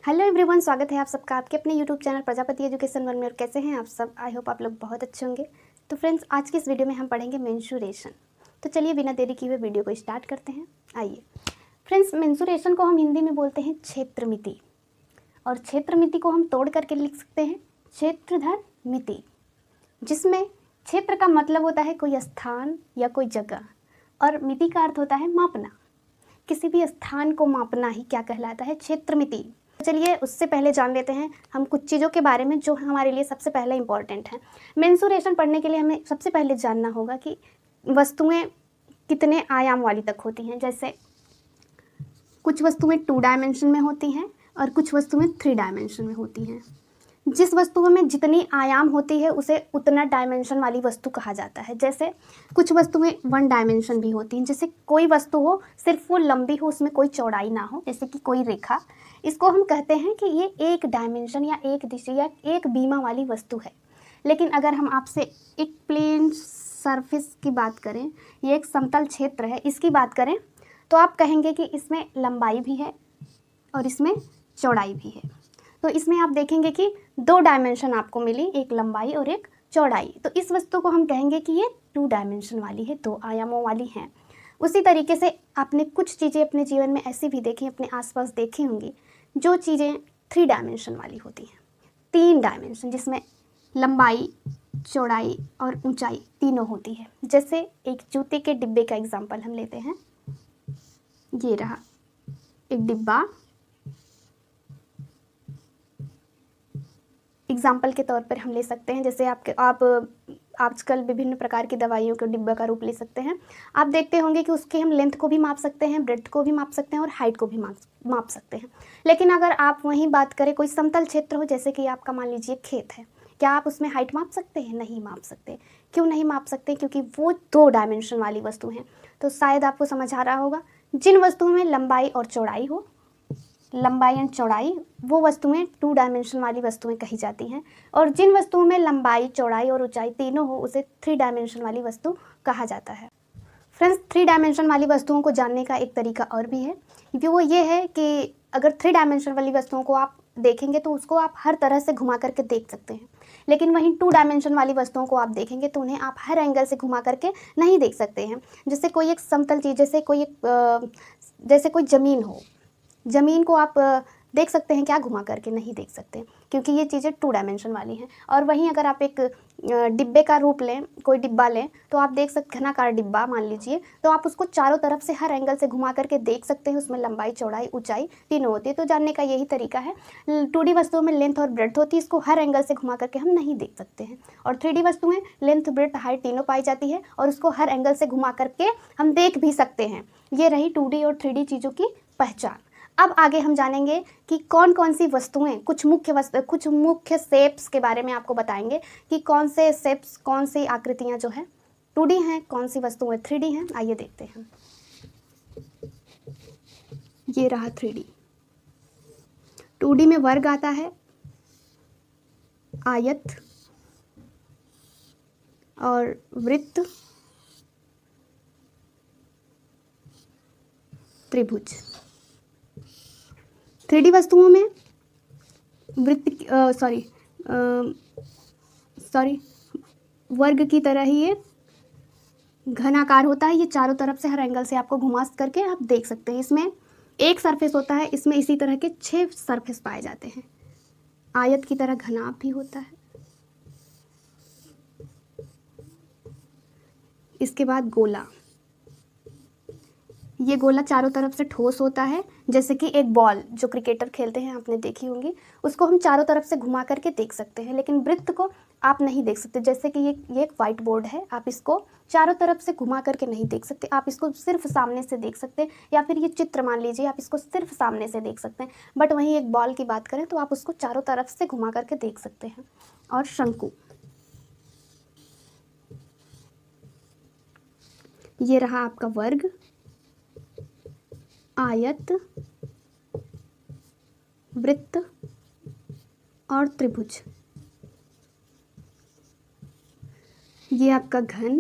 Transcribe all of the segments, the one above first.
Hello everyone, स्वागत है आप सबका आपके अपने YouTube channel Prajapati education one में। और कैसे हैं आप सब? आई होप आप लोग बहुत अच्छे होंगे। तो फ्रेंड्स, आज की इस वीडियो में हम पढ़ेंगे मेंस्ट्रुएशन। तो चलिए बिना देरी किए हुए वीडियो को स्टार्ट करते हैं। आइए फ्रेंड्स, मेंस्ट्रुएशन को हम हिंदी में बोलते हैं क्षेत्रमिति, और क्षेत्रमिति को हम तोड़ करके लिख सकते हैं क्षेत्रधर मिति, जिसमें क्षेत्र का मतलब होता है कोई स्थान या कोई जगह, और मिति का अर्थ होता है मापना। किसी भी स्थान को मापना ही क्या कहलाता है? क्षेत्रमिति। चलिए उससे पहले जान लेते हैं हम कुछ चीज़ों के बारे में जो हमारे लिए सबसे पहले इम्पॉर्टेंट है। मेंस्ट्रुएशन पढ़ने के लिए हमें सबसे पहले जानना होगा कि वस्तुएं कितने आयाम वाली तक होती हैं। जैसे कुछ वस्तुएं 2 डायमेंशन में होती हैं और कुछ वस्तुएं 3 डायमेंशन में होती हैं। जिस वस्तुओं में जितनी आयाम होती है उसे उतना डायमेंशन वाली वस्तु कहा जाता है। जैसे कुछ वस्तुएं 1 डायमेंशन भी होती हैं, जैसे कोई वस्तु हो सिर्फ वो लंबी हो, उसमें कोई चौड़ाई ना हो, जैसे कि कोई रेखा, इसको हम कहते हैं कि ये 1 डायमेंशन या 1 दिशा या 1 बीमा वाली वस्तु है। लेकिन अगर हम आपसे एक प्लेन सरफेस की बात करें, ये एक समतल क्षेत्र है, इसकी बात करें तो आप कहेंगे कि इसमें लंबाई भी है और इसमें चौड़ाई भी है। तो इसमें आप देखेंगे कि 2 डायमेंशन आपको मिली, एक लंबाई और एक चौड़ाई। तो इस वस्तु को हम कहेंगे कि ये 2 डायमेंशन वाली है, 2 आयामों वाली है। उसी तरीके से आपने कुछ चीज़ें अपने जीवन में ऐसी भी देखी, अपने आसपास देखी होंगी, जो चीज़ें 3 डायमेंशन वाली होती हैं, 3 डायमेंशन, जिसमें लंबाई, चौड़ाई और ऊंचाई तीनों होती है। जैसे एक जूते के डिब्बे का एग्जाम्पल हम लेते हैं। ये रहा एक डिब्बा, एग्जाम्पल के तौर पर हम ले सकते हैं। जैसे आप आजकल विभिन्न प्रकार की दवाइयों के डिब्बा का रूप ले सकते हैं। आप देखते होंगे कि उसके हम लेंथ को भी माप सकते हैं, ब्रेड्थ को भी माप सकते हैं और हाइट को भी माप सकते हैं। लेकिन अगर आप वहीं बात करें, कोई समतल क्षेत्र हो, जैसे कि आपका मान लीजिए खेत है, क्या आप उसमें हाइट माप सकते हैं? नहीं माप सकते। क्यों नहीं माप सकते? क्योंकि वो 2 डायमेंशन वाली वस्तु हैं। तो शायद आपको समझ आ रहा होगा, जिन वस्तुओं में लंबाई और चौड़ाई हो, लंबाई एंड चौड़ाई, वो वस्तुएं 2 डायमेंशन वाली वस्तुएं कही जाती हैं। और जिन वस्तुओं में लंबाई, चौड़ाई और ऊंचाई तीनों हो, उसे 3 डायमेंशन वाली वस्तु कहा जाता है। फ्रेंड्स, 3 डायमेंशन वाली वस्तुओं को जानने का एक तरीका और भी है, क्योंकि वो ये है कि अगर 3 डायमेंशन वाली वस्तुओं को आप देखेंगे तो उसको आप हर तरह से घुमा करके देख सकते हैं। लेकिन वहीं 2 डायमेंशन वाली वस्तुओं को आप देखेंगे तो उन्हें आप हर एंगल से घुमा करके नहीं देख सकते हैं। जैसे कोई एक समतल चीज़, जैसे कोई ज़मीन हो, ज़मीन को आप देख सकते हैं क्या? घुमा करके नहीं देख सकते, क्योंकि ये चीज़ें 2 डायमेंशन वाली हैं। और वहीं अगर आप एक डिब्बे का रूप लें, कोई डिब्बा लें, तो आप देख सकते, घनाकार डिब्बा मान लीजिए, तो आप उसको चारों तरफ से हर एंगल से घुमा करके देख सकते हैं। उसमें लंबाई, चौड़ाई, ऊंचाई तीनों होती है। तो जानने का यही तरीका है। 2D वस्तुओं में लेंथ और ब्रेड्थ होती है, इसको हर एंगल से घुमा करके हम नहीं देख सकते हैं। और 3D वस्तुएं लेंथ, ब्रेड्थ, हाइट तीनों पाई जाती है और उसको हर एंगल से घुमा करके हम देख भी सकते हैं। ये रही 2D और 3D चीज़ों की पहचान। अब आगे हम जानेंगे कि कौन कौन सी वस्तुएं, कुछ मुख्य शेप्स के बारे में आपको बताएंगे कि कौन से शेप्स, कौन सी आकृतियां जो है 2D हैं, कौन सी वस्तुएं 3D हैं। आइए देखते हैं। ये रहा 3D। 2D में वर्ग आता है, आयत और वृत्त, त्रिभुज। 3D वस्तुओं में वर्ग की तरह ही ये घनाकार होता है। ये चारों तरफ से हर एंगल से आपको घुमा करके आप देख सकते हैं। इसमें एक सरफेस होता है, इसमें इसी तरह के 6 सरफेस पाए जाते हैं। आयत की तरह घनाभ भी होता है। इसके बाद गोला। ये गोला चारों तरफ से ठोस होता है, जैसे कि एक बॉल जो क्रिकेटर खेलते हैं, आपने देखी होंगी, उसको हम चारों तरफ से घुमा करके देख सकते हैं। लेकिन वृत्त को आप नहीं देख सकते। जैसे कि ये एक वाइट बोर्ड है, आप इसको चारों तरफ से घुमा करके नहीं देख सकते, आप इसको सिर्फ सामने से देख सकते हैं। या फिर ये चित्र मान लीजिए, आप इसको सिर्फ सामने से देख सकते हैं। बट वहीं एक बॉल की बात करें तो आप उसको चारों तरफ से घुमा करके देख सकते हैं। और शंकु, ये रहा आपका वर्ग, आयत, वृत्त और त्रिभुज। ये आपका घन,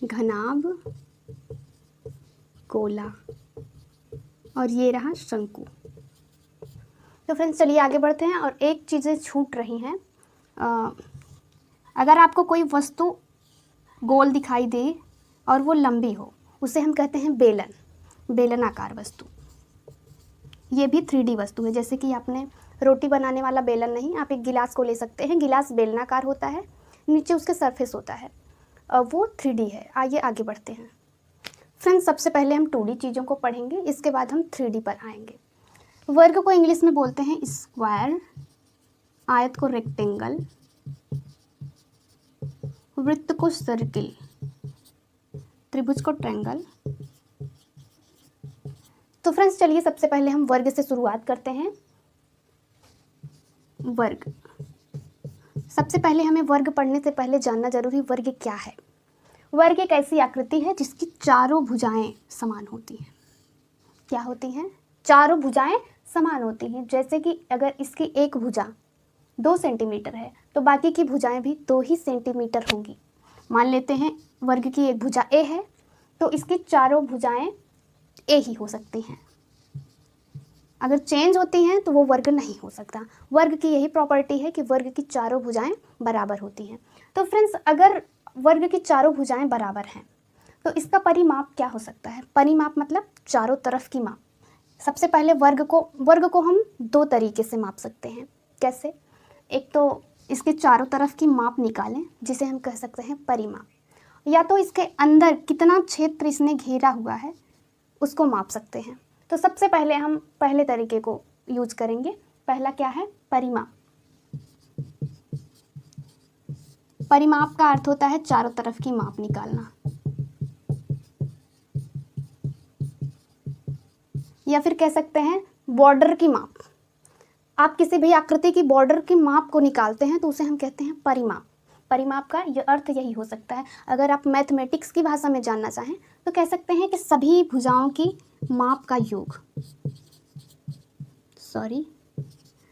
घनाभ, गोला और ये रहा शंकु। तो फ्रेंड्स चलिए आगे बढ़ते हैं। और एक चीज़ें छूट रही हैं। अगर आपको कोई वस्तु गोल दिखाई दे और वो लंबी हो, उसे हम कहते हैं बेलन, बेलनाकार वस्तु। ये भी 3D वस्तु है। जैसे कि आपने रोटी बनाने वाला बेलन नहीं, आप एक गिलास को ले सकते हैं। गिलास बेलनाकार होता है, नीचे उसके सरफेस होता है, वो 3D है। आइए आगे बढ़ते हैं। फ्रेंड्स सबसे पहले हम 2D चीज़ों को पढ़ेंगे, इसके बाद हम 3D पर आएंगे। वर्ग को इंग्लिश में बोलते हैं स्क्वायर, आयत को रेक्टेंगल, वृत्त को सर्किल, त्रिभुज को ट्रायंगल। तो फ्रेंड्स चलिए सबसे पहले हम वर्ग से शुरुआत करते हैं। वर्ग, सबसे पहले हमें वर्ग पढ़ने से पहले जानना जरूरी, वर्ग क्या है। वर्ग एक ऐसी आकृति है जिसकी चारों भुजाएं समान होती हैं। क्या होती हैं? चारों भुजाएं समान होती हैं। जैसे कि अगर इसकी एक भुजा 2 सेंटीमीटर है तो बाकी की भुजाएं भी 2 ही सेंटीमीटर होंगी। मान लेते हैं वर्ग की एक भुजा ए है तो इसकी चारों भुजाएं ए ही हो सकती हैं। अगर चेंज होती हैं तो वो वर्ग नहीं हो सकता। वर्ग की यही प्रॉपर्टी है कि वर्ग की चारों भुजाएं बराबर होती हैं। तो फ्रेंड्स अगर वर्ग की चारों भुजाएं बराबर हैं तो इसका परिमाप क्या हो सकता है? परिमाप मतलब चारों तरफ की माप। सबसे पहले वर्ग को हम 2 तरीके से माप सकते हैं। कैसे? एक तो इसके चारों तरफ की माप निकालें, जिसे हम कह सकते हैं परिमाप, या तो इसके अंदर कितना क्षेत्र इसने घेरा हुआ है उसको माप सकते हैं। तो सबसे पहले हम पहले तरीके को यूज करेंगे। पहला क्या है? परिमाप। परिमाप का अर्थ होता है चारों तरफ की माप निकालना, या फिर कह सकते हैं बॉर्डर की माप। आप किसी भी आकृति की बॉर्डर की माप को निकालते हैं तो उसे हम कहते हैं परिमाप। परिमाप का यह अर्थ यही हो सकता है। अगर आप मैथमेटिक्स की भाषा में जानना चाहें तो कह सकते हैं कि सभी भुजाओं की माप का योग,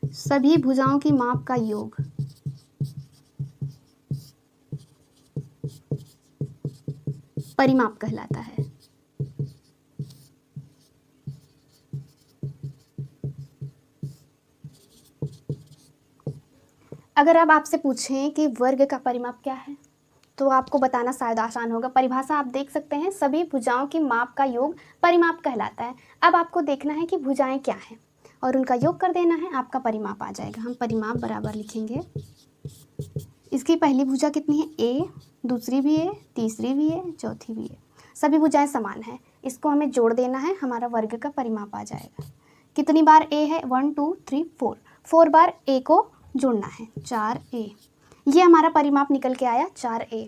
सभी भुजाओं की माप का योग परिमाप कहलाता है। अगर अब आपसे पूछें कि वर्ग का परिमाप क्या है तो आपको बताना शायद आसान होगा। परिभाषा आप देख सकते हैं, सभी भुजाओं की माप का योग परिमाप कहलाता है। अब आपको देखना है कि भुजाएं क्या हैं और उनका योग कर देना है, आपका परिमाप आ जाएगा। हम परिमाप बराबर लिखेंगे, इसकी पहली भुजा कितनी है? ए, दूसरी भी है, तीसरी भी है, चौथी भी है। सभी भुजाएं समान हैं, इसको हमें जोड़ देना है, हमारा वर्ग का परिमाप आ जाएगा। कितनी बार ए है? 1 2 3 4, 4 बार ए को जोड़ना है, 4a। ये हमारा परिमाप निकल के आया 4a।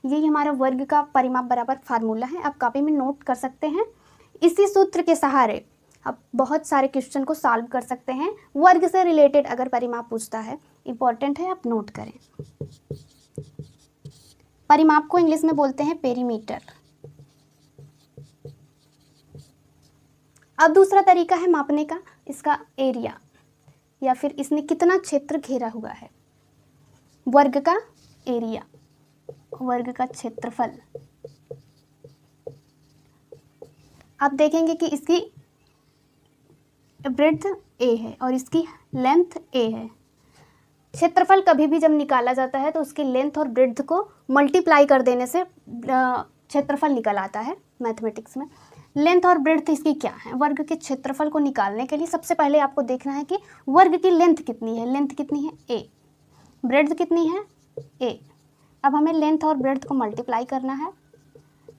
यही हमारा वर्ग का परिमाप बराबर फार्मूला है। आप कॉपी में नोट कर सकते हैं। इसी सूत्र के सहारे आप बहुत सारे क्वेश्चन को सॉल्व कर सकते हैं। वर्ग से रिलेटेड अगर परिमाप पूछता है, इंपॉर्टेंट है, आप नोट करें। परिमाप को इंग्लिश में बोलते हैं पेरीमीटर। अब दूसरा तरीका है मापने का, इसका एरिया, या फिर इसने कितना क्षेत्र घेरा हुआ है। वर्ग का एरिया, वर्ग का क्षेत्रफल। आप देखेंगे कि इसकी ब्रेड्थ a है और इसकी लेंथ a है। क्षेत्रफल कभी भी जब निकाला जाता है तो उसकी लेंथ और ब्रेड्थ को मल्टीप्लाई कर देने से क्षेत्रफल निकल आता है मैथमेटिक्स में। लेंथ और ब्रेड्थ इसकी क्या है? वर्ग के क्षेत्रफल को निकालने के लिए सबसे पहले आपको देखना है कि वर्ग की लेंथ कितनी है। लेंथ कितनी है? a। ब्रेड्थ कितनी है? a। अब हमें लेंथ और ब्रेड्थ को मल्टीप्लाई करना है।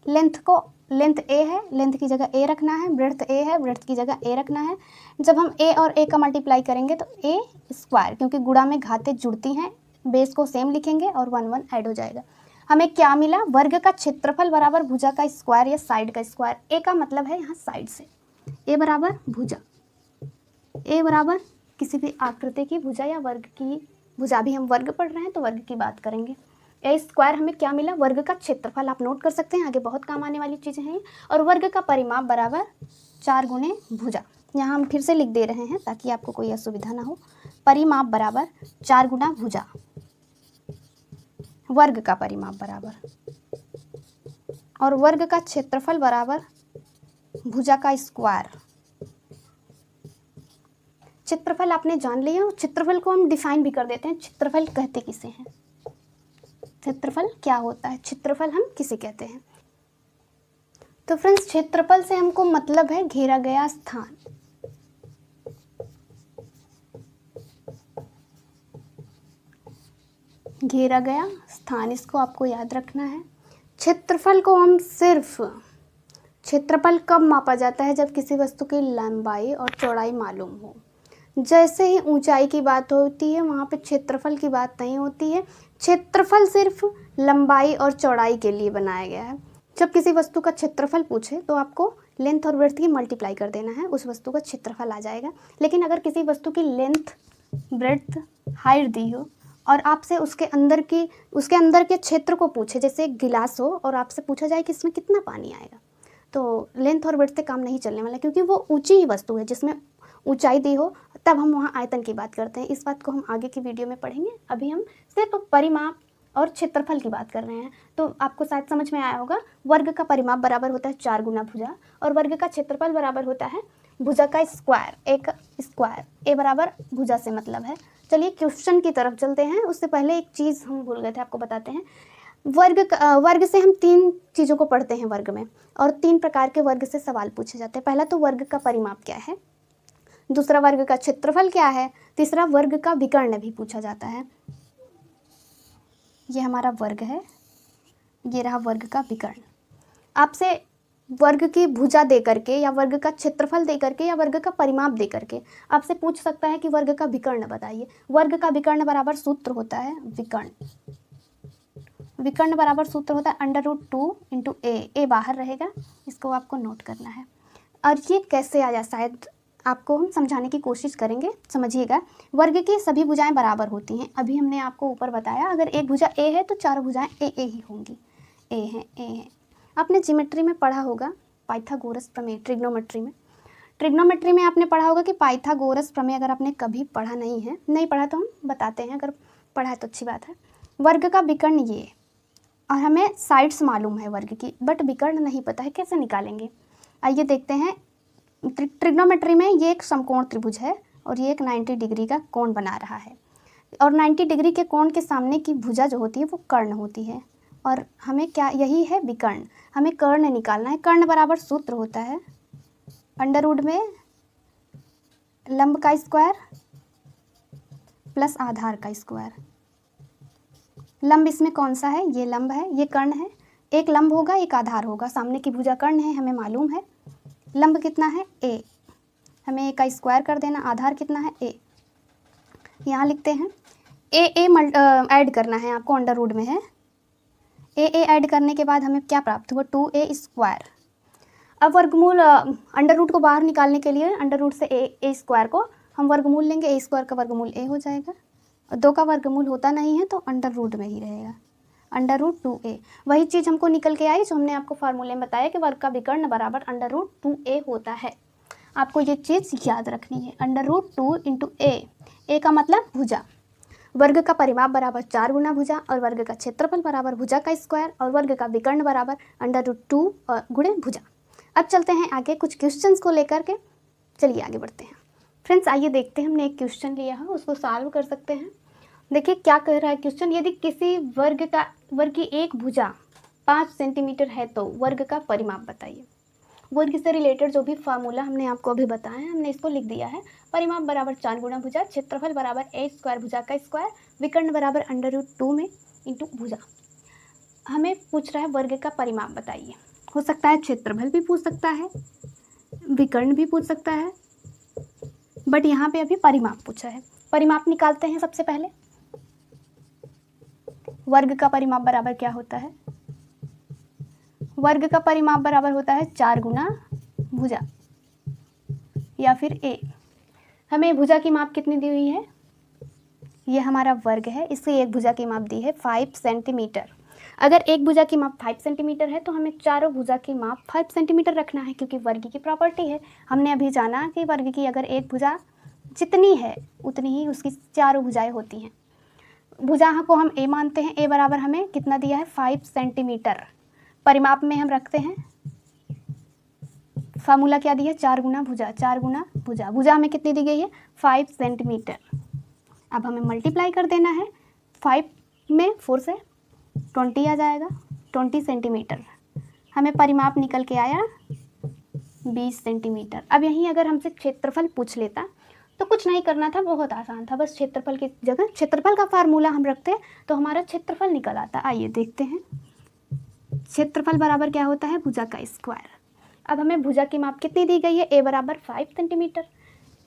लेंथ a है, लेंथ की जगह a रखना है, ब्रेड्थ a है, ब्रेड्थ की जगह a रखना है। जब हम a और a का मल्टीप्लाई करेंगे तो a स्क्वायर, क्योंकि गुणा में घातें जुड़ती हैं, बेस को सेम लिखेंगे और 1 1 ऐड हो जाएगा। हमें क्या मिला? वर्ग का क्षेत्रफल बराबर भुजा का स्क्वायर या साइड का स्क्वायर। ए का मतलब है यहाँ साइड से, ए बराबर भुजा, ए बराबर किसी भी आकृति की भुजा या वर्ग की भुजा। भी हम वर्ग पढ़ रहे हैं तो वर्ग की बात करेंगे। ए स्क्वायर हमें क्या मिला? वर्ग का क्षेत्रफल। आप नोट कर सकते हैं, आगे बहुत काम आने वाली चीज़ें हैं। और वर्ग का परिमाप बराबर 4 गुणे भुजा। यहाँ हम फिर से लिख दे रहे हैं ताकि आपको कोई असुविधा ना हो। परिमाप बराबर 4 गुना भुजा, वर्ग का परिमाप बराबर, और वर्ग का क्षेत्रफल बराबर भुजा का स्क्वायर। क्षेत्रफल आपने जान लिया, और क्षेत्रफल को हम डिफाइन भी कर देते हैं। क्षेत्रफल कहते किसे हैं, क्षेत्रफल क्या होता है, क्षेत्रफल हम किसे कहते हैं। तो फ्रेंड्स, क्षेत्रफल से हमको मतलब है घेरा गया स्थान। घेरा गया स्थान, इसको आपको याद रखना है। क्षेत्रफल को हम सिर्फ, क्षेत्रफल कब मापा जाता है, जब किसी वस्तु की लंबाई और चौड़ाई मालूम हो। जैसे ही ऊंचाई की बात होती है वहाँ पे क्षेत्रफल की बात नहीं होती है। क्षेत्रफल सिर्फ लंबाई और चौड़ाई के लिए बनाया गया है। जब किसी वस्तु का क्षेत्रफल पूछे तो आपको लेंथ और ब्रेड्थ की मल्टीप्लाई कर देना है, उस वस्तु का क्षेत्रफल आ जाएगा। लेकिन अगर किसी वस्तु की लेंथ, ब्रेड्थ, हाइट दी हो और आपसे उसके अंदर के क्षेत्र को पूछे, जैसे एक गिलास हो और आपसे पूछा जाए कि इसमें कितना पानी आएगा, तो लेंथ और ब्रेड्थ से काम नहीं चलने वाला, क्योंकि वो ऊंची ही वस्तु है जिसमें ऊंचाई दी हो, तब हम वहाँ आयतन की बात करते हैं। इस बात को हम आगे की वीडियो में पढ़ेंगे। अभी हम सिर्फ परिमाप और क्षेत्रफल की बात कर रहे हैं। तो आपको शायद समझ में आया होगा, वर्ग का परिमाप बराबर होता है 4 गुना भुजा, और वर्ग का क्षेत्रफल बराबर होता है भुजा का स्क्वायर, एक स्क्वायर। ए बराबर भुजा से मतलब है। चलिए क्वेश्चन की तरफ चलते हैं। उससे पहले एक चीज़ हम भूल गए थे, आपको बताते हैं। वर्ग से हम 3 चीज़ों को पढ़ते हैं वर्ग में, और 3 प्रकार के वर्ग से सवाल पूछे जाते हैं। पहला तो वर्ग का परिमाप क्या है, दूसरा वर्ग का क्षेत्रफल क्या है, तीसरा वर्ग का विकर्ण भी पूछा जाता है। ये हमारा वर्ग है, ये रहा वर्ग का विकर्ण। आपसे वर्ग की भुजा दे करके, या वर्ग का क्षेत्रफल दे करके, या वर्ग का परिमाप दे करके आपसे पूछ सकता है कि वर्ग का विकर्ण बताइए। वर्ग का विकर्ण बराबर सूत्र होता है विकर्ण बराबर सूत्र होता है √2 × a बाहर रहेगा, इसको आपको नोट करना है। और ये कैसे आया, शायद आपको हम समझाने की कोशिश करेंगे, समझिएगा। वर्ग की सभी भुजाएं बराबर होती हैं। अभी हमने आपको ऊपर बताया, अगर एक भुजा a है तो 4 भुजाएं a ही होंगी। a है। आपने ज्योमेट्री में पढ़ा होगा पाइथागोरस प्रमेय, ट्रिग्नोमेट्री में आपने पढ़ा होगा कि पाइथागोरस प्रमेय। अगर आपने कभी पढ़ा नहीं पढ़ा तो हम बताते हैं, अगर पढ़ा है तो अच्छी बात है। वर्ग का विकर्ण ये, और हमें साइड्स मालूम है वर्ग की, बट विकर्ण नहीं पता है, कैसे निकालेंगे। आइए देखते हैं। ट्रिग्नोमेट्री में ये एक समकोण त्रिभुज है और ये एक 90 डिग्री का कोण बना रहा है, और 90 डिग्री के कोण के सामने की भुजा जो होती है वो कर्ण होती है, और हमें क्या, यही है विकर्ण। हमें कर्ण निकालना है। कर्ण बराबर सूत्र होता है √ में लंब का स्क्वायर प्लस आधार का स्क्वायर। लंब इसमें कौन सा है, ये लंब है, ये कर्ण है। एक लंब होगा, एक आधार होगा। सामने की भुजा कर्ण है, हमें मालूम है। लंब कितना है, a, हमें a का स्क्वायर कर देना। आधार कितना है, a, यहाँ लिखते हैं। a ऐड करना है आपको, √ में है। a ऐड करने के बाद हमें क्या प्राप्त हुआ, 2a²। अब वर्गमूल, √ को बाहर निकालने के लिए √ से a² को हम वर्गमूल लेंगे। a² का वर्गमूल a हो जाएगा, और 2 का वर्गमूल होता नहीं है तो √ में ही रहेगा, √2a। वही चीज़ हमको निकल के आई जो हमने आपको फार्मूले में बताया कि वर्ग का विकर्ण बराबर √2a होता है। आपको ये चीज़ याद रखनी है, √2 × a का मतलब भुजा। वर्ग का परिमाप बराबर 4 गुना भुजा, और वर्ग का क्षेत्रफल बराबर भुजा का स्क्वायर, और वर्ग का विकर्ण बराबर √2 गुणे भुजा। अब चलते हैं आगे कुछ क्वेश्चंस को लेकर के। चलिए आगे बढ़ते हैं। फ्रेंड्स, आइए देखते हैं। हमने एक क्वेश्चन लिया है, उसको सॉल्व कर सकते हैं। देखिए क्या कह रहा है क्वेश्चन। यदि किसी वर्ग की एक भुजा 5 सेंटीमीटर है तो वर्ग का परिमाप बताइए। वर्ग से रिलेटेड जो भी फार्मूला हमने आपको अभी बताया, हमने इसको लिख दिया है। परिमाप बराबर 4 गुना भुजा, क्षेत्रफल बराबर a² भुजा का स्क्वायर, विकर्ण बराबर √2 में इंटू भुजा। हमें पूछ रहा है वर्ग का परिमाप बताइए। हो सकता है क्षेत्रफल भी पूछ सकता है, विकर्ण भी पूछ सकता है, बट यहाँ पे अभी परिमाप पूछा है। परिमाप निकालते हैं सबसे पहले। वर्ग का परिमाप बराबर क्या होता है, वर्ग का परिमाप बराबर होता है 4 गुना भुजा, या फिर a। हमें भुजा की माप कितनी दी हुई है, ये हमारा वर्ग है, इससे एक भुजा की माप दी है 5 सेंटीमीटर। अगर एक भुजा की माप 5 सेंटीमीटर है तो हमें चारों भुजा की माप 5 सेंटीमीटर रखना है, क्योंकि वर्ग की प्रॉपर्टी है। हमने अभी जाना कि वर्ग की अगर एक भुजा जितनी है उतनी ही उसकी चारों भुजाएं होती हैं। भुजा को हम a मानते हैं। a बराबर हमें कितना दिया है, 5 सेंटीमीटर। परिमाप में हम रखते हैं फार्मूला क्या दिया, 4 गुना भुजा, 4 गुना भुजा, भुजा हमें कितनी दी गई है 5 सेंटीमीटर। अब हमें मल्टीप्लाई कर देना है, 5 में 4 से 20 आ जाएगा, 20 सेंटीमीटर। हमें परिमाप निकल के आया 20 सेंटीमीटर। अब यहीं अगर हमसे क्षेत्रफल पूछ लेता तो कुछ नहीं करना था, बहुत आसान था, बस क्षेत्रफल की जगह क्षेत्रफल का फार्मूला हम रखते तो हमारा क्षेत्रफल निकल आता। आइए देखते हैं, क्षेत्रफल बराबर क्या होता है, भुजा का स्क्वायर। अब हमें भुजा की माप कितनी दी गई है, ए बराबर 5 सेंटीमीटर।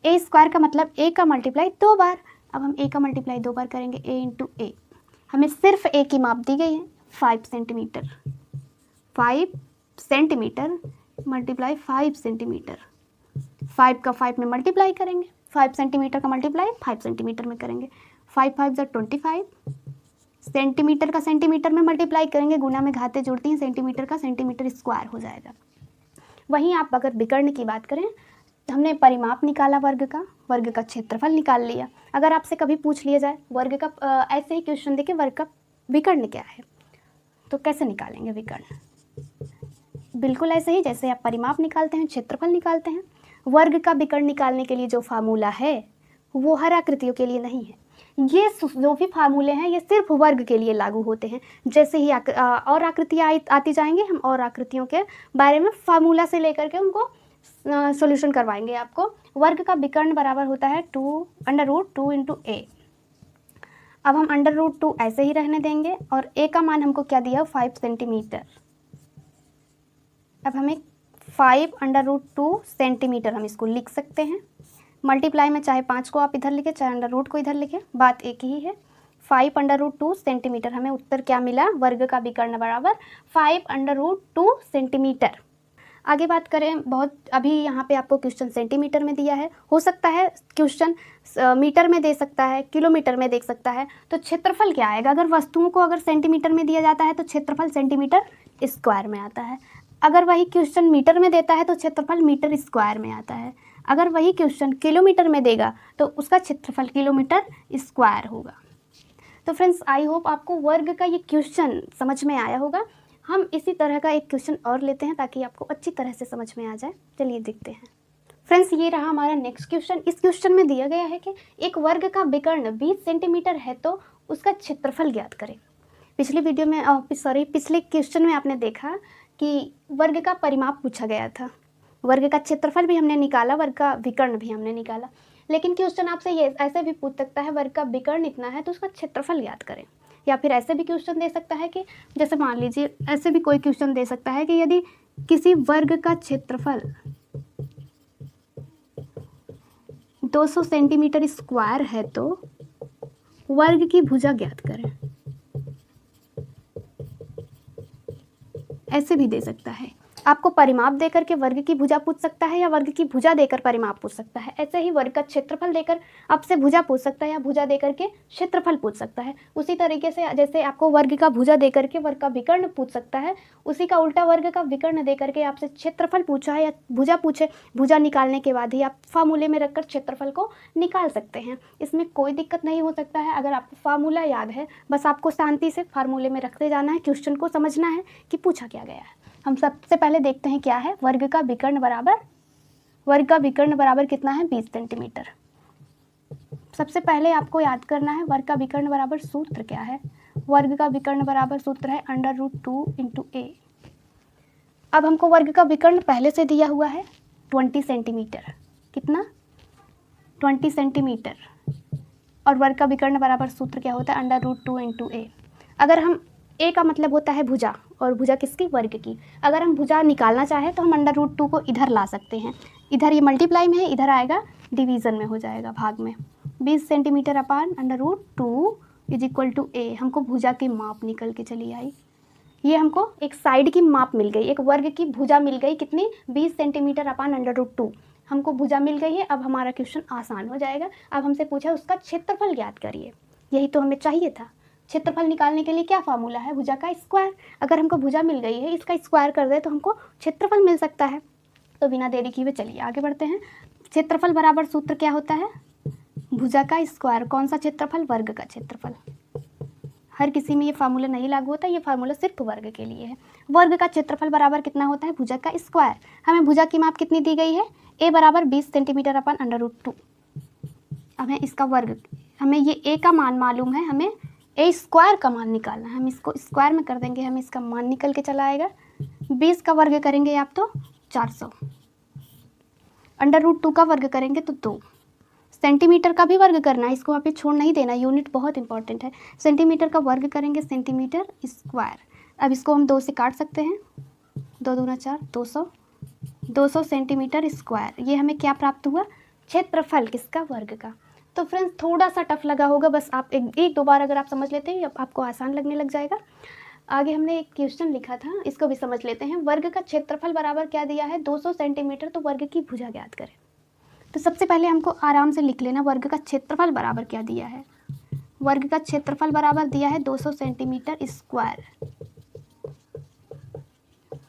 ए स्क्वायर का मतलब ए का मल्टीप्लाई 2 बार। अब हम ए का मल्टीप्लाई 2 बार करेंगे, ए इंटू ए। हमें सिर्फ ए की माप दी गई है 5 सेंटीमीटर, 5 सेंटीमीटर मल्टीप्लाई 5 सेंटीमीटर, 5 का 5 में मल्टीप्लाई करेंगे, 5 सेंटीमीटर का मल्टीप्लाई 5 सेंटीमीटर में करेंगे, 5 5 25, सेंटीमीटर का सेंटीमीटर में मल्टीप्लाई करेंगे, गुना में घाते जुड़ती हैं, सेंटीमीटर का सेंटीमीटर स्क्वायर हो जाएगा। वहीं आप अगर विकर्ण की बात करें, हमने परिमाप निकाला वर्ग का क्षेत्रफल निकाल लिया। अगर आपसे कभी पूछ लिया जाए वर्ग का, ऐसे ही क्वेश्चन देके वर्ग का विकर्ण क्या है, तो कैसे निकालेंगे विकर्ण, बिल्कुल ऐसे ही जैसे आप परिमाप निकालते हैं, क्षेत्रफल निकालते हैं। वर्ग का विकर्ण निकालने के लिए जो फार्मूला है वो हर आकृतियों के लिए नहीं है। ये जो भी फार्मूले हैं ये सिर्फ वर्ग के लिए लागू होते हैं। जैसे ही और आकृतियाँ आती जाएंगी, हम और आकृतियों के बारे में फार्मूला से लेकर के उनको सॉल्यूशन करवाएंगे आपको। वर्ग का विकर्ण बराबर होता है 2√2 इंटू ए। अब हम √2 ऐसे ही रहने देंगे और ए का मान हमको क्या दिया 5 सेंटीमीटर। अब हमें 5√2 सेंटीमीटर हम इसको लिख सकते हैं। मल्टीप्लाई में चाहे 5 को आप इधर लिखें, चाहे अंडर रूट को इधर लिखें, बात एक ही है। 5√2 सेंटीमीटर हमें उत्तर क्या मिला, वर्ग का विकर्ण बराबर 5√2 सेंटीमीटर। आगे बात करें, बहुत अभी यहाँ पे आपको क्वेश्चन सेंटीमीटर में दिया है, हो सकता है क्वेश्चन मीटर में दे सकता है, किलोमीटर में दे सकता है, तो क्षेत्रफल क्या आएगा। अगर वस्तुओं को अगर सेंटीमीटर में दिया जाता है तो क्षेत्रफल सेंटीमीटर स्क्वायर में आता है। अगर वही क्वेश्चन मीटर में देता है तो क्षेत्रफल मीटर स्क्वायर में आता है। अगर वही क्वेश्चन किलोमीटर में देगा तो उसका क्षेत्रफल किलोमीटर स्क्वायर होगा। तो फ्रेंड्स, आई होप आपको वर्ग का ये क्वेश्चन समझ में आया होगा। हम इसी तरह का एक क्वेश्चन और लेते हैं ताकि आपको अच्छी तरह से समझ में आ जाए। चलिए देखते हैं। फ्रेंड्स, ये रहा हमारा नेक्स्ट क्वेश्चन। इस क्वेश्चन में दिया गया है कि एक वर्ग का विकर्ण 20 सेंटीमीटर है तो उसका क्षेत्रफल ज्ञात करें। पिछले क्वेश्चन में आपने देखा कि वर्ग का परिमाप पूछा गया था, वर्ग का क्षेत्रफल भी हमने निकाला, वर्ग का विकर्ण भी हमने निकाला। लेकिन क्वेश्चन आपसे ये ऐसे भी पूछ सकता है वर्ग का विकर्ण इतना है तो उसका क्षेत्रफल ज्ञात करें। या फिर ऐसे भी क्वेश्चन दे सकता है कि जैसे मान लीजिए ऐसे भी कोई क्वेश्चन दे सकता है कि यदि किसी वर्ग का क्षेत्रफल 200 सेंटीमीटर स्क्वायर है तो वर्ग की भुजा ज्ञात करें। ऐसे भी दे सकता है। आपको परिमाप देकर के वर्ग की भुजा पूछ सकता है या वर्ग की भुजा देकर परिमाप पूछ सकता है। ऐसे ही वर्ग का क्षेत्रफल देकर आपसे भुजा पूछ सकता है या भुजा देकर के क्षेत्रफल पूछ सकता है। उसी तरीके से जैसे आपको वर्ग का भुजा देकर के वर्ग का विकर्ण पूछ सकता है, उसी का उल्टा वर्ग का विकर्ण देकर के आपसे क्षेत्रफल पूछा है या भुजा पूछे, भुजा निकालने के बाद ही आप फार्मूले में रखकर क्षेत्रफल को निकाल सकते हैं। इसमें कोई दिक्कत नहीं हो सकता है। अगर आपको फार्मूला याद है, बस आपको शांति से फार्मूले में रखते जाना है, क्वेश्चन को समझना है कि पूछा क्या गया है। हम सबसे पहले देखते हैं क्या है वर्ग का विकर्ण बराबर कितना है 20 सेंटीमीटर। सबसे पहले आपको याद करना है वर्ग का विकर्ण बराबर सूत्र क्या है। वर्ग का विकर्ण बराबर सूत्र है √2 इंटू ए। अब हमको वर्ग का विकर्ण पहले से दिया हुआ है 20 सेंटीमीटर। कितना 20 सेंटीमीटर। और वर्ग का विकर्ण बराबर सूत्र क्या होता है √2 इंटू ए। अगर हम ए का मतलब होता है भुजा, और भुजा किसकी, वर्ग की। अगर हम भुजा निकालना चाहें तो हम √2 को इधर ला सकते हैं। इधर ये मल्टीप्लाई में है, इधर आएगा डिवीज़न में हो जाएगा, भाग में। 20 centimetre upon √2 is equal to A. हमको भुजा की माप निकल के चली आई। ये हमको एक साइड की माप मिल गई, एक वर्ग की भुजा मिल गई। कितनी 20 सेंटीमीटर अपान √2 हमको भुजा मिल गई है। अब हमारा क्वेश्चन आसान हो जाएगा। अब हमसे पूछा उसका क्षेत्रफल ज्ञात करिए, यही तो हमें चाहिए था। क्षेत्रफल निकालने के लिए क्या फार्मूला है, भुजा का स्क्वायर। अगर हमको भुजा मिल गई है, इसका स्क्वायर कर दे तो हमको क्षेत्रफल मिल सकता है। तो बिना देरी किए चलिए आगे बढ़ते हैं। क्षेत्रफल बराबर सूत्र क्या होता है, भुजा का स्क्वायर। कौन सा क्षेत्रफल, वर्ग का क्षेत्रफल। हर किसी में ये फार्मूला नहीं लागू होता, ये फार्मूला सिर्फ वर्ग के लिए है। वर्ग का क्षेत्रफल बराबर कितना होता है, भुजा का स्क्वायर। हमें भुजा की माप कितनी दी गई है, a बराबर 20 सेंटीमीटर अपन √2। हमें इसका वर्ग, हमें ये a का मान मालूम है, हमें a स्क्वायर का मान निकालना है। हम इसको स्क्वायर में कर देंगे, हमें इसका मान निकल के चला आएगा। 20 का वर्ग करेंगे आप तो 400, √2 का वर्ग करेंगे तो 2। सेंटीमीटर का भी वर्ग करना है, इसको वहाँ पे छोड़ नहीं देना, यूनिट बहुत इंपॉर्टेंट है। सेंटीमीटर का वर्ग करेंगे सेंटीमीटर स्क्वायर। अब इसको हम 2 से काट सकते हैं, 2 दूना 4, 200 सेंटीमीटर स्क्वायर। ये हमें क्या प्राप्त हुआ, क्षेत्रफल किसका, वर्ग का। तो फ्रेंड्स थोड़ा सा टफ लगा होगा, बस आप एक दो बार अगर आप समझ लेते हैं आपको आसान लगने लग जाएगा। आगे हमने एक क्वेश्चन लिखा था, इसको भी समझ लेते हैं। वर्ग का क्षेत्रफल बराबर क्या दिया है, 200 सेंटीमीटर, तो वर्ग की भुजा ज्ञात करें। तो सबसे पहले हमको आराम से लिख लेना, वर्ग का क्षेत्रफल बराबर क्या दिया है। वर्ग का क्षेत्रफल बराबर दिया है 200 सेंटीमीटर स्क्वायर।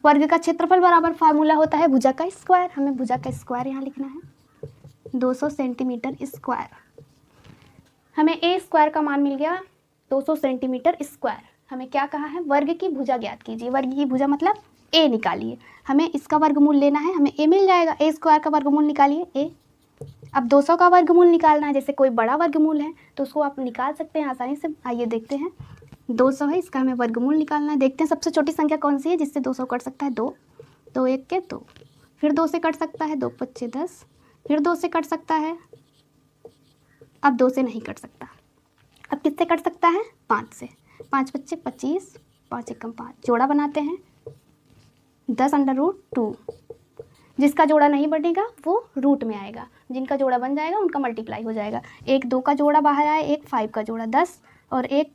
वर्ग का क्षेत्रफल बराबर फार्मूला होता है भुजा का स्क्वायर। हमें भुजा का स्क्वायर यहाँ लिखना है, 200 सेंटीमीटर स्क्वायर। हमें a स्क्वायर का मान मिल गया 200 सेंटीमीटर स्क्वायर। हमें क्या कहा है, वर्ग की भुजा ज्ञात कीजिए। वर्ग की भुजा मतलब a निकालिए। हमें इसका वर्गमूल लेना है, हमें a मिल जाएगा। a स्क्वायर का वर्गमूल निकालिए a। अब 200 का वर्गमूल निकालना है, जैसे कोई बड़ा वर्गमूल है तो उसको आप निकाल सकते हैं आसानी से। आइए देखते हैं, 200 है, इसका हमें वर्गमूल निकालना है। देखते हैं सबसे छोटी संख्या कौन सी है जिससे 200 कट सकता है, 2, 2 1 के 2, फिर 2 से कट सकता है, 2 5 10, फिर 2 से कट सकता है, अब 2 से नहीं कट सकता। अब किससे कट सकता है, 5 से, 5 बच्चे 25, 5 एकम 5, जोड़ा बनाते हैं 10 √2। जिसका जोड़ा नहीं बनेगा वो रूट में आएगा, जिनका जोड़ा बन जाएगा उनका मल्टीप्लाई हो जाएगा। 1 2 का जोड़ा बाहर आए, 1 5 का जोड़ा 10, और एक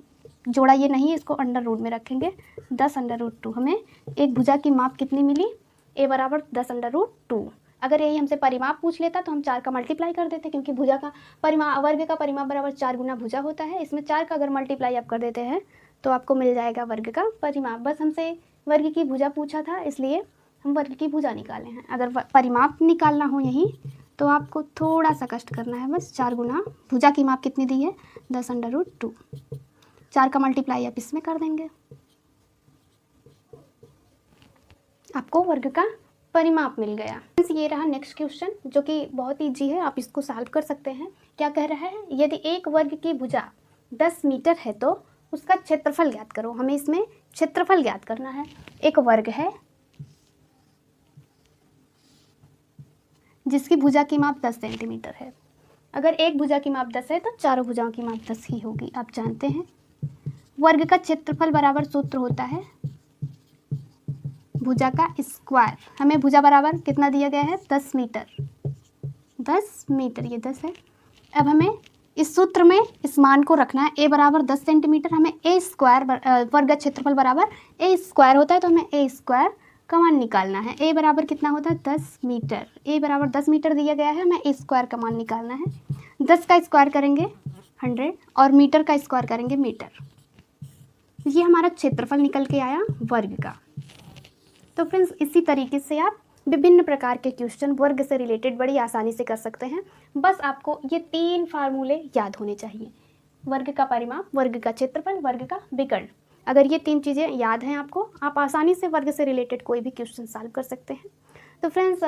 जोड़ा ये नहीं है, इसको √ में रखेंगे 10 √2। हमें एक भुजा की माप कितनी मिली, a बराबर 10 √2। अगर यही हमसे परिमाप पूछ लेता तो हम 4 का मल्टीप्लाई कर देते, क्योंकि भुजा का परिमाप, वर्ग का परिमाप बराबर 4 गुना भुजा होता है। इसमें 4 का अगर मल्टीप्लाई आप कर देते हैं तो आपको मिल जाएगा वर्ग का परिमाप। बस हमसे वर्ग की भुजा पूछा था, इसलिए हम वर्ग की भुजा निकाले हैं। अगर परिमाप निकालना हो यहीं तो आपको थोड़ा सा कष्ट करना है, बस 4 गुना भुजा की माप कितनी दी है, 10 √2। 4 का मल्टीप्लाई आप इसमें कर देंगे, आपको वर्ग का परिमाप मिल गया। ये रहा नेक्स्ट क्वेश्चन, जो कि बहुत ईजी है, आप इसको सॉल्व कर सकते हैं। क्या कह रहा है, यदि एक वर्ग की भुजा 10 मीटर है तो उसका क्षेत्रफल ज्ञात करो। हमें इसमें क्षेत्रफल ज्ञात करना है। एक वर्ग है जिसकी भुजा की माप 10 सेंटीमीटर है। अगर एक भुजा की माप 10 है तो चारों भुजाओं की माप 10 ही होगी, आप जानते हैं। वर्ग का क्षेत्रफल बराबर सूत्र होता है भुजा का स्क्वायर। हमें भुजा बराबर कितना दिया गया है, 10 मीटर, 10 मीटर, ये 10 है। अब हमें इस सूत्र में इस मान को रखना है, a बराबर 10 सेंटीमीटर। हमें a स्क्वायर, वर्ग क्षेत्रफल बराबर a स्क्वायर होता है, तो हमें a स्क्वायर का मान निकालना है। a बराबर कितना होता है, 10 मीटर। a बराबर 10 मीटर दिया गया है, हमें a स्क्वायर का मान निकालना है। 10 का स्क्वायर करेंगे 100, और मीटर का स्क्वायर करेंगे मीटर। ये हमारा क्षेत्रफल निकल के आया वर्ग का। तो फ्रेंड्स इसी तरीके से आप विभिन्न प्रकार के क्वेश्चन वर्ग से रिलेटेड बड़ी आसानी से कर सकते हैं। बस आपको ये 3 फार्मूले याद होने चाहिए, वर्ग का परिमाप, वर्ग का क्षेत्रफल, वर्ग का विकर्ण। अगर ये 3 चीज़ें याद हैं आपको, आप आसानी से वर्ग से रिलेटेड कोई भी क्वेश्चन सॉल्व कर सकते हैं। तो फ्रेंड्स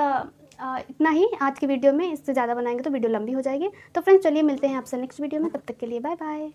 इतना ही आज की वीडियो में, इससे ज़्यादा बनाएंगे तो वीडियो लंबी हो जाएगी। तो फ्रेंड्स चलिए मिलते हैं आपसे नेक्स्ट वीडियो में, तब तक के लिए बाय बाय।